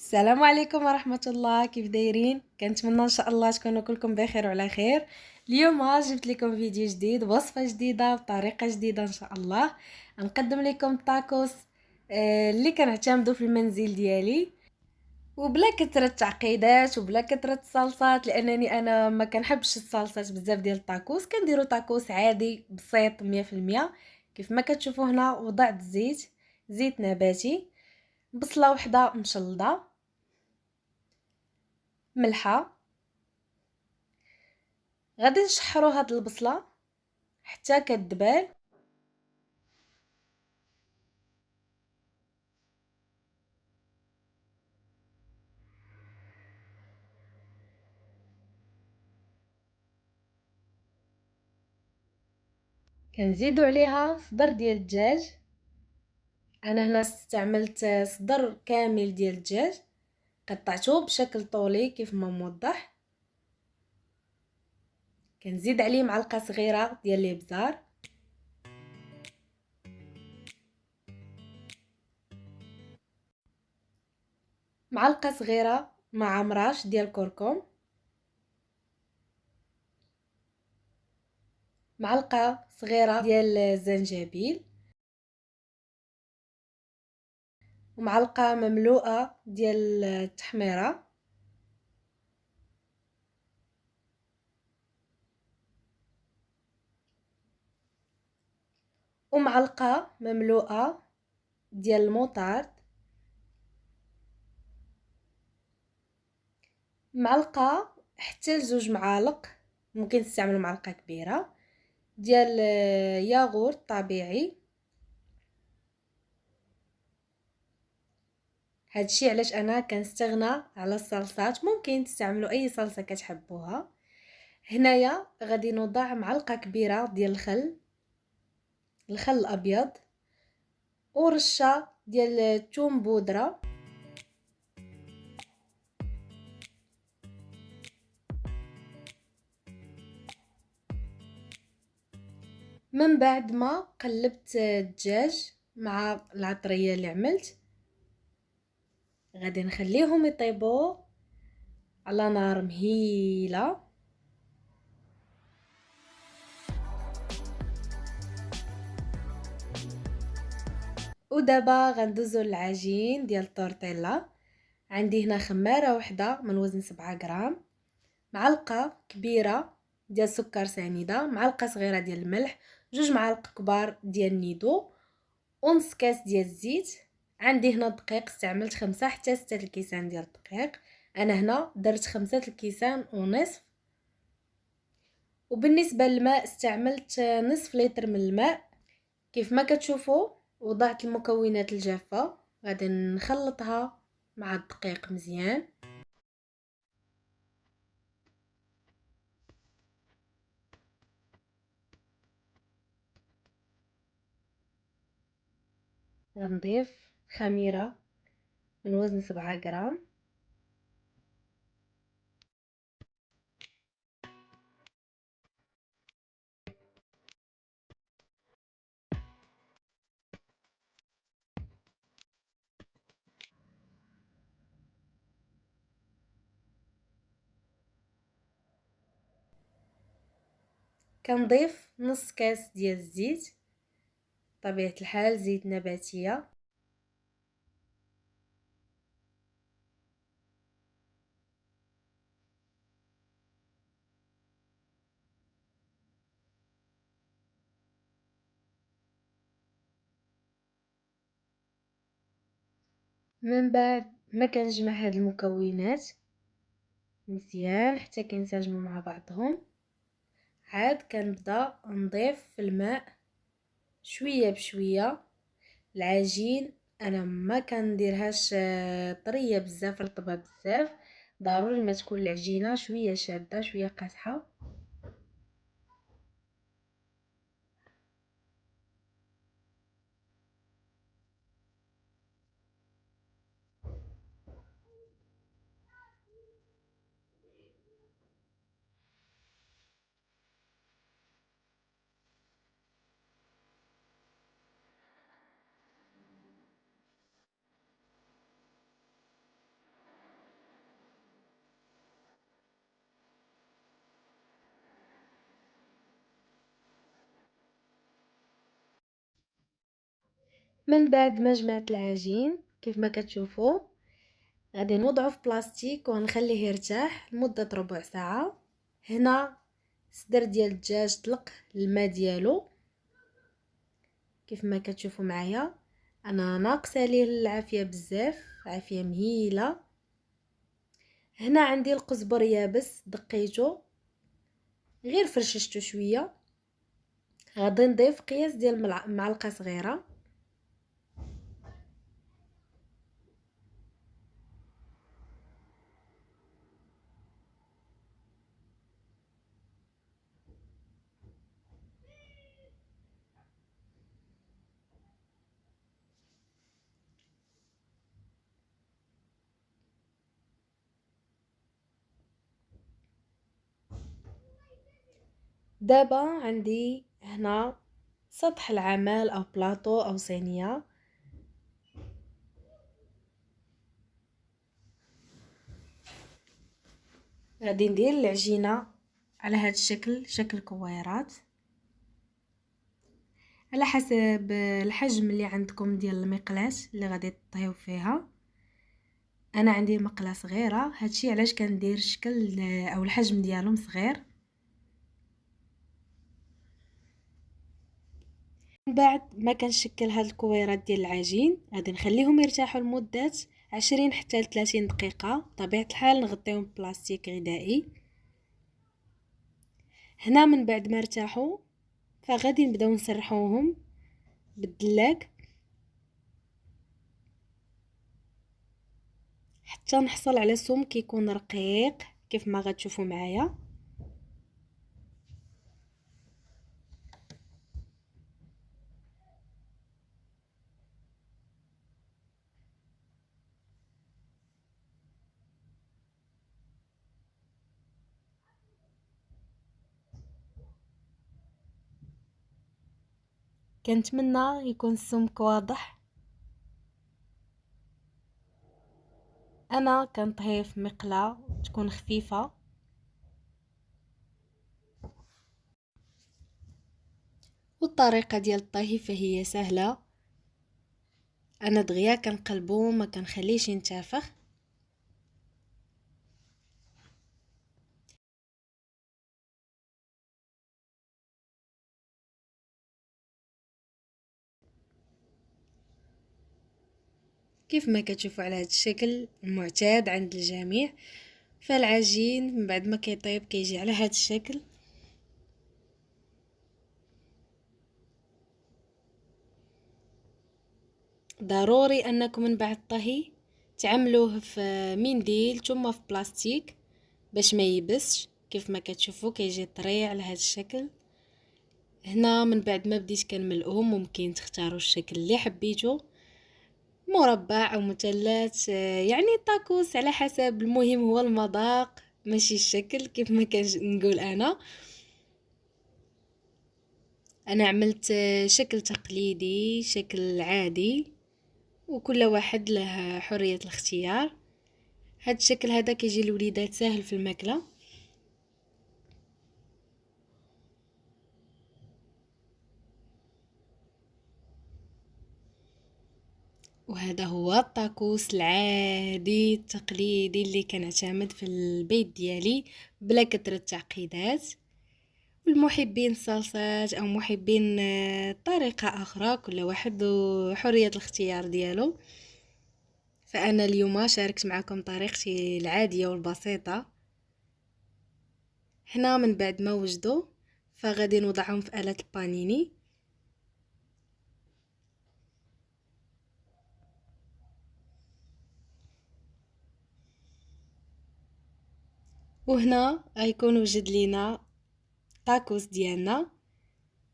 السلام عليكم ورحمة الله، كيف دايرين؟ كنتمنى ان شاء الله تكونوا كلكم بخير وعلى خير. اليوم جبت لكم فيديو جديد بوصفة جديدة بطريقة جديدة ان شاء الله. نقدم لكم الطاكوس اللي كنعتمدو في المنزل ديالي وبلا كثرة تعقيدات وبلا كثرة الصلصات، لانني انا ما كنحبش الصلصات بزاف ديال الطاكوس. كنديرو طاكوس عادي بسيط 100%. كيف ما كتشوفوا هنا وضعت زيت نباتي، بصله وحده مشلضه، ملحه. غادي نشحروا هاد البصله حتى كتدبال. كنزيدوا عليها صدر ديال الدجاج. انا هنا استعملت صدر كامل ديال الدجاج، قطعته بشكل طولي كيف ما موضح. كنزيد عليه معلقه صغيره ديال الابزار، معلقه صغيره مع مراش ديال الكركم، معلقه صغيره ديال الزنجبيل، ومعلقه مملوءه ديال التحميره، ومعلقه مملوءه ديال الموطارد، معلقه حتى لزوج معالق، ممكن تستعملوا معلقه كبيره ديال ياغورت طبيعي. هادشي علاش انا كنستغنى على الصلصات، ممكن تستعملوا اي صلصه كتحبوها. هنايا غادي نوضع معلقه كبيره ديال الخل الابيض، ورشه ديال الثوم بودره، من بعد ما قلبت الدجاج مع العطريه اللي عملت غادي نخليهم يطيبوا على نار مهيله. ودابا غندوزو للعجين ديال الطورتيلا. عندي هنا خماره وحده من وزن 7 غرام، معلقه كبيره ديال السكر سنيده، معلقه صغيره ديال الملح، جوج معالق كبار ديال النيدو، ونص كاس ديال الزيت. عندي هنا دقيق، استعملت 5 حتى 6 الكيسان ديال الدقيق. انا هنا درت 5 الكيسان ونصف. وبالنسبه للماء استعملت نصف لتر من الماء. كيف ما كتشوفوا وضعت المكونات الجافه، غادي نخلطها مع الدقيق مزيان. غنضيف خميره من وزن 7 غرام، كنضيف نص كاس ديال الزيت، طبيعة الحال زيت نباتية. من بعد ما كنجمع هاد المكونات مزيان حتى كينسجموا مع بعضهم، عاد كنبدا نضيف في الماء شويه بشويه. العجين انا ما كنديرهاش طريه بزاف رطبه بزاف، ضروري ما تكون العجينه شويه شاده شويه قاصحه. من بعد ما جمعت العجين كيف ما كتشوفوا غادي نوضعه في بلاستيك ونخليه يرتاح لمده ربع ساعه. هنا صدر ديال الدجاج طلق الماء ديالو كيف ما كتشوفوا معايا. انا ناقصه ليه العافيه بزاف، عافيه مهيله. هنا عندي القزبر يابس دقيته غير فرششته شويه. غادي نضيف قياس ديال معلقه صغيره. دابا عندي هنا سطح العمل او بلاطو او صينيه. غادي ندير العجينه على هذا الشكل، شكل كويرات على حسب الحجم اللي عندكم ديال المقلاة اللي غادي تطهيو فيها. انا عندي مقله صغيره، هادشي علاش كندير الشكل او الحجم ديالهم صغير. من بعد ما كنشكل هاد الكويرات ديال العجين غادي نخليهم يرتاحوا لمده 20 حتى ل 30 دقيقه، بطبيعه الحال نغطيهم بلاستيك غذائي. هنا من بعد ما ارتاحوا فغادي نبداو نسرحوهم بالدلاك حتى نحصل على سمك يكون رقيق كيف ما غتشوفوا معايا. كنتمنى يكون السمك واضح. انا كنطهي في مقله تكون خفيفه. والطريقه ديال الطهي فهي سهله. انا دغيا كنقلبو ما كنخليش ينتفخ. كيف ما كتشوفوا على هذا الشكل المعتاد عند الجميع. فالعجين من بعد ما كيطيب كيجي على هذا الشكل. ضروري انكم من بعد الطهي تعملوه في منديل ثم في بلاستيك باش ما يبسش. كيف ما كتشوفوا كيجي طري على هذا الشكل. هنا من بعد ما بديت كنملئوه ممكن تختاروا الشكل اللي حبيتو، مربع او مثلث، يعني طاكوس على حسب. المهم هو المذاق ماشي الشكل. كيف ما كنقول انا عملت شكل تقليدي، شكل عادي، وكل واحد له حرية الاختيار. هاد الشكل هذا كيجي الوليدات ساهل في الماكله. وهذا هو الطاكوس العادي التقليدي اللي كنعتمد في البيت ديالي بلا كثرة تعقيدات. والمحبين الصلصات او محبين طريقة اخرى كل واحد وحرية الاختيار ديالو. فانا اليوم شاركت معكم طريقتي العادية والبسيطة. هنا من بعد ما وجدوا فغادي نوضعهم في آلة البانيني. وهنا غيكون وجد لينا طاكوس ديالنا.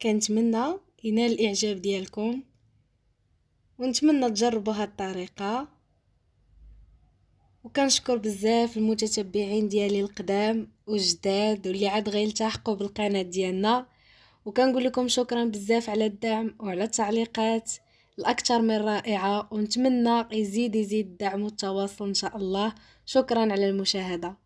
كنتمنى ينال الاعجاب ديالكم ونتمنى تجربوا هاد الطريقه. وكنشكر بزاف المتتبعين ديالي القدام والجداد واللي عاد غيلتحقوا بالقناه ديالنا. وكنقول لكم شكرا بزاف على الدعم وعلى التعليقات الاكثر من رائعه. ونتمنى يزيد الدعم والتواصل ان شاء الله. شكرا على المشاهده.